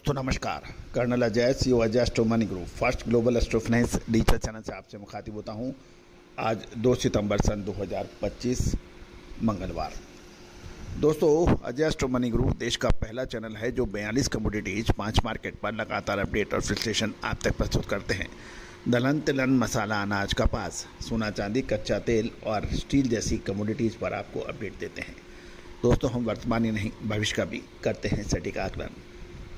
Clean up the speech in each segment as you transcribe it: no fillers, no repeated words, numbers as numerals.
दोस्तों नमस्कार। Colonel Ajay CO Ajay astro money group first global astro finance digital channel से आपसे मुखातिब होता हूं। आज 2 सितंबर सन 2025 मंगलवार। दोस्तों, अजय एस्ट्रो मनी ग्रुप देश का पहला चैनल है जो 42 कमोडिटीज 5 मार्केट पर लगातार अपडेट और विश्लेषण आप तक प्रस्तुत करते हैं। दलहन, तिलहन, मसाला, अनाज, कपास, सोना, चांदी, कच्चा तेल और स्टील जैसी कमोडिटीज़ पर आपको अपडेट देते हैं। दोस्तों, हम वर्तमान ही नहीं भविष्य का भी करते हैं सटीक आकलन।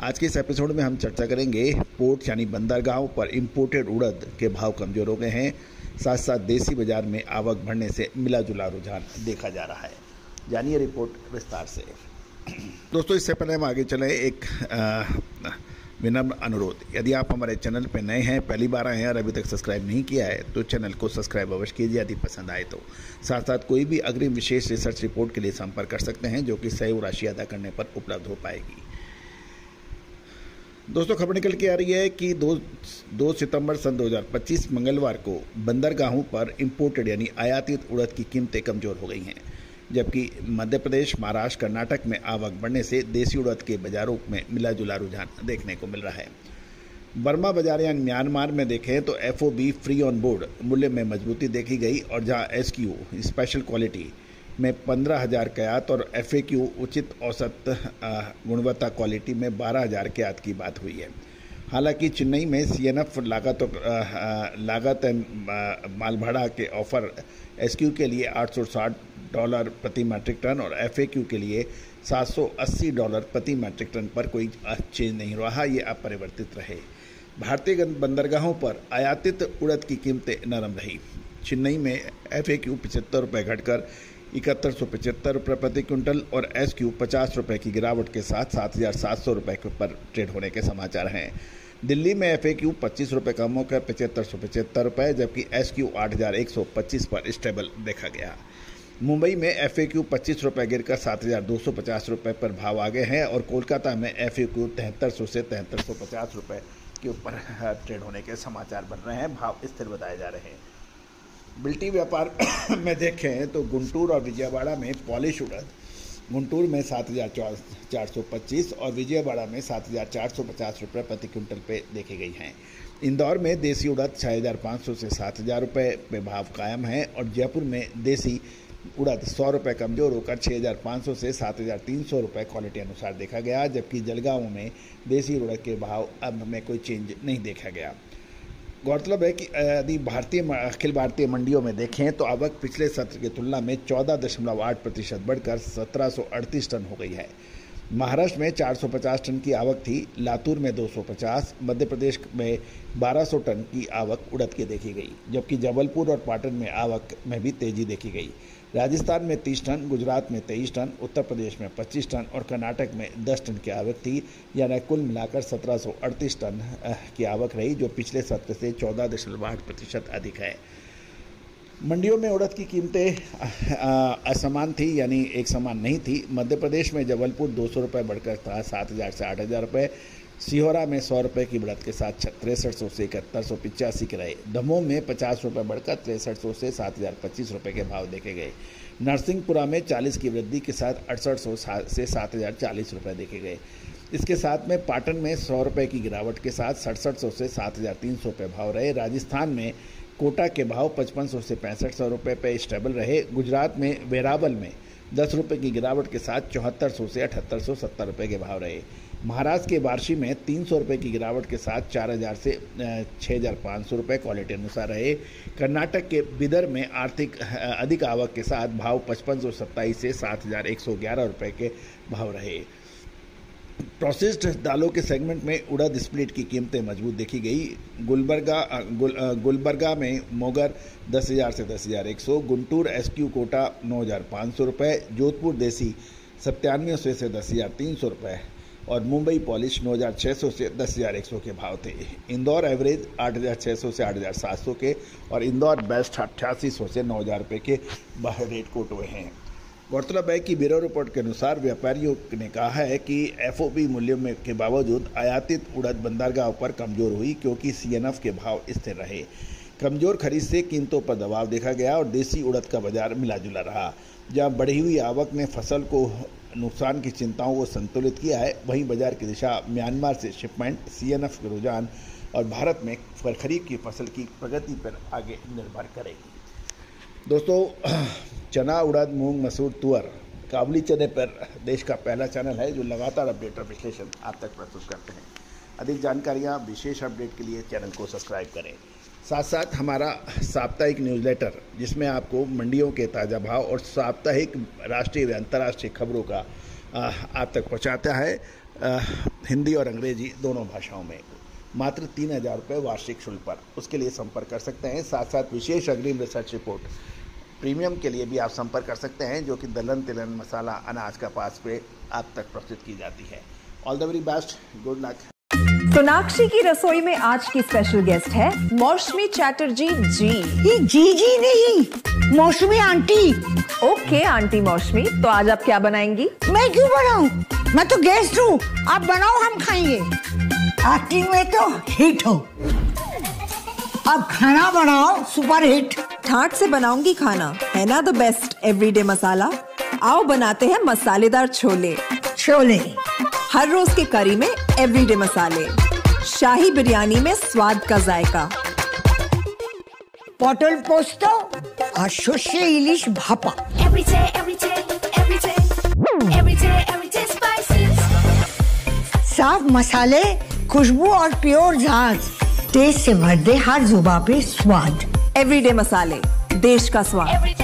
आज के इस एपिसोड में हम चर्चा करेंगे पोर्ट यानी बंदरगाहों पर इंपोर्टेड उड़द के भाव कमज़ोर हो गए हैं। साथ साथ देसी बाजार में आवक बढ़ने से मिला जुला रुझान देखा जा रहा है। जानिए रिपोर्ट विस्तार से। दोस्तों, इससे पहले हम आगे चले, एक विनम्र अनुरोध, यदि आप हमारे चैनल पर नए हैं, पहली बार आए हैं और अभी तक सब्सक्राइब नहीं किया है तो चैनल को सब्सक्राइब अवश्य कीजिए यदि पसंद आए तो। साथ साथ कोई भी अग्रिम विशेष रिसर्च रिपोर्ट के लिए संपर्क कर सकते हैं जो कि सही राशि अदा करने पर उपलब्ध हो पाएगी। दोस्तों, खबर निकल के आ रही है कि 2 सितंबर सन 2025 मंगलवार को बंदरगाहों पर इंपोर्टेड यानी आयातित उड़द की कीमतें कमज़ोर हो गई हैं, जबकि मध्य प्रदेश, महाराष्ट्र, कर्नाटक में आवक बढ़ने से देसी उड़द के बाजारों में मिला जुला रुझान देखने को मिल रहा है। बर्मा बाजार यानी म्यांमार में देखें तो FOB फ्री ऑन बोर्ड मूल्य में मजबूती देखी गई और जहां SQ स्पेशल क्वालिटी में 15,000 कयात और FAQ उचित औसत गुणवत्ता क्वालिटी में 12,000 कयात की बात हुई है। हालांकि चेन्नई में CNF लागत माल भाड़ा के ऑफर SQ के लिए $860 प्रति मैट्रिक टन और FAQ के लिए $780 प्रति मैट्रिक टन पर कोई चेंज नहीं रहा, ये अपरिवर्तित रहे। भारतीय बंदरगाहों पर आयातित उड़द की कीमतें नरम रही। चेन्नई में FAQ ₹75 घटकर 7175 रुपये प्रति क्विंटल और SQ 50 रुपये की गिरावट के साथ 7,700 रुपये पर ट्रेड होने के समाचार हैं। दिल्ली में FAQ 25 रुपये कम होकर 7575 रुपये, जबकि SQ 8,125 पर स्टेबल देखा गया। मुंबई में FAQ 25 रुपये गिरकर 7,250 रुपये पर भाव आ गए हैं और कोलकाता में FAQ 7300 से 7350 रुपये के ऊपर ट्रेड होने के समाचार बन रहे हैं। भाव स्थिर बताए जा रहे हैं। बिल्टी व्यापार में देखें तो गुंटूर और विजयवाड़ा में पॉलिश उड़द गुंटूर में 7,425 और विजयवाड़ा में 7,450 रुपये प्रति क्विंटल पे देखी गई हैं। इंदौर में देसी उड़द 6,500 से 7,000 रुपये पे भाव कायम है और जयपुर में देसी उड़द 100 रुपये कमज़ोर होकर 6,500 से 7,300 रुपये क्वालिटी अनुसार देखा गया, जबकि जलगांव में देसी उड़द के भाव अब में कोई चेंज नहीं देखा गया। गौरतलब है कि यदि अखिल भारतीय मंडियों में देखें तो आवक पिछले सत्र की तुलना में 14.8% बढ़कर 1738 टन हो गई है। महाराष्ट्र में 450 टन की आवक थी, लातूर में 250, मध्य प्रदेश में 1200 टन की आवक उड़द की देखी गई, जबकि जबलपुर और पाटन में आवक में भी तेजी देखी गई। राजस्थान में 30 टन, गुजरात में 23 टन, उत्तर प्रदेश में 25 टन और कर्नाटक में 10 टन की आवक थी, यानी कुल मिलाकर 1738 टन की आवक रही, जो पिछले सत्र से 14.8% अधिक है। मंडियों में उड़द की कीमतें असमान थी, यानी एक समान नहीं थी। मध्य प्रदेश में जबलपुर 200 रुपये बढ़कर था 7,000 से 8,000 रुपये, सिहोरा में 100 रुपये की बढ़त के साथ 6300 से 7185 के रहे। दमोह में 50 रुपये बढ़कर 6300 से 7,025 रुपये के भाव देखे गए। नरसिंहपुरा में 40 की वृद्धि के साथ 6800 से 7,040 रुपये देखे गए। इसके साथ में पाटन में 100 रुपये की गिरावट के साथ 6700 से 7,300 रुपये भाव रहे। राजस्थान में कोटा के भाव 5500 से 6500 रुपये पे स्टेबल रहे। गुजरात में वेरावल में 10 रुपये की गिरावट के साथ 7400 से 7870 रुपये के भाव रहे। महाराष्ट्र के वारशी में 300 रुपये की गिरावट के साथ 4,000 से 6,500 रुपये क्वालिटी अनुसार रहे। कर्नाटक के बिदर में अधिक आवक के साथ भाव 5527 से 7,111 रुपये के भाव रहे। प्रोसेस्ड दालों के सेगमेंट में उड़द स्प्लिट की कीमतें मजबूत देखी गई। गुलबर्गा में मोगर 10,000 से 10,100, गुंटूर SQ कोटा 9,500 रुपये, जोधपुर देसी 9700 से 10,300 रुपये और मुंबई पॉलिश 9,600 से 10,100 के भाव थे। इंदौर एवरेज 8,600 से 8,700 के और इंदौर बेस्ट 8800 से 9,000 रुपये के रेट कोट हुए हैं। गौरतलब है कि ब्यूरो रिपोर्ट के अनुसार व्यापारियों ने कहा है कि FOB मूल्यों में के बावजूद आयातित उड़द बंदरगाहों पर कमज़ोर हुई, क्योंकि CNF के भाव स्थिर रहे। कमज़ोर खरीद से कीमतों पर दबाव देखा गया और देसी उड़द का बाजार मिला जुला रहा, जहां बढ़ी हुई आवक ने फसल को नुकसान की चिंताओं को संतुलित किया है, वहीं बाजार की दिशा म्यांमार से शिपमेंट, सीएनएफ के रुझान और भारत में खरीफ की फसल की प्रगति पर आगे निर्भर करेगी। दोस्तों, चना, उड़द, मूंग, मसूर, तुअर, काबुली चने पर देश का पहला चैनल है जो लगातार अपडेट और विश्लेषण आप तक प्रस्तुत करते हैं। अधिक जानकारियाँ, विशेष अपडेट के लिए चैनल को सब्सक्राइब करें। साथ साथ हमारा साप्ताहिक न्यूज़लेटर, जिसमें आपको मंडियों के ताज़ा भाव और साप्ताहिक राष्ट्रीय व अंतर्राष्ट्रीय खबरों का आप तक पहुंचाता है, हिंदी और अंग्रेजी दोनों भाषाओं में, मात्र 3,000 रुपये वार्षिक शुल्क पर। उसके लिए संपर्क कर सकते हैं। साथ साथ विशेष अग्रिम रिसर्च रिपोर्ट प्रीमियम के लिए भी आप संपर्क कर सकते हैं, जो कि दलहन, तिलहन, मसाला, अनाज, कपास पे आप तक प्रस्तुत की जाती है। All the very best, good luck. Sonakshi की रसोई में आज की स्पेशल गेस्ट है मौसमी चैटर्जी जी। ये जी नहीं, मौसमी आंटी। ओके आंटी मौसमी, तो आज आप क्या बनाएंगी? मैं क्यों बनाऊं? मैं तो गेस्ट हूँ, आप बनाओ, हम खाएंगे। एक्टिंग में तो हिट हो, अब खाना बनाओ सुपर हिट। ठाट से बनाऊंगी खाना, है ना द बेस्ट एवरीडे मसाला। आओ बनाते हैं मसालेदार छोले। हर रोज के करी में एवरीडे मसाले, शाही बिरयानी में स्वाद का जायका, पटल पोस्तो और शुष्य इलिश भापा। साफ मसाले, खुशबू और प्योर झांझ, टेस्ट से भर दे हर जुबान पे स्वाद। एवरीडे मसाले, देश का स्वाद।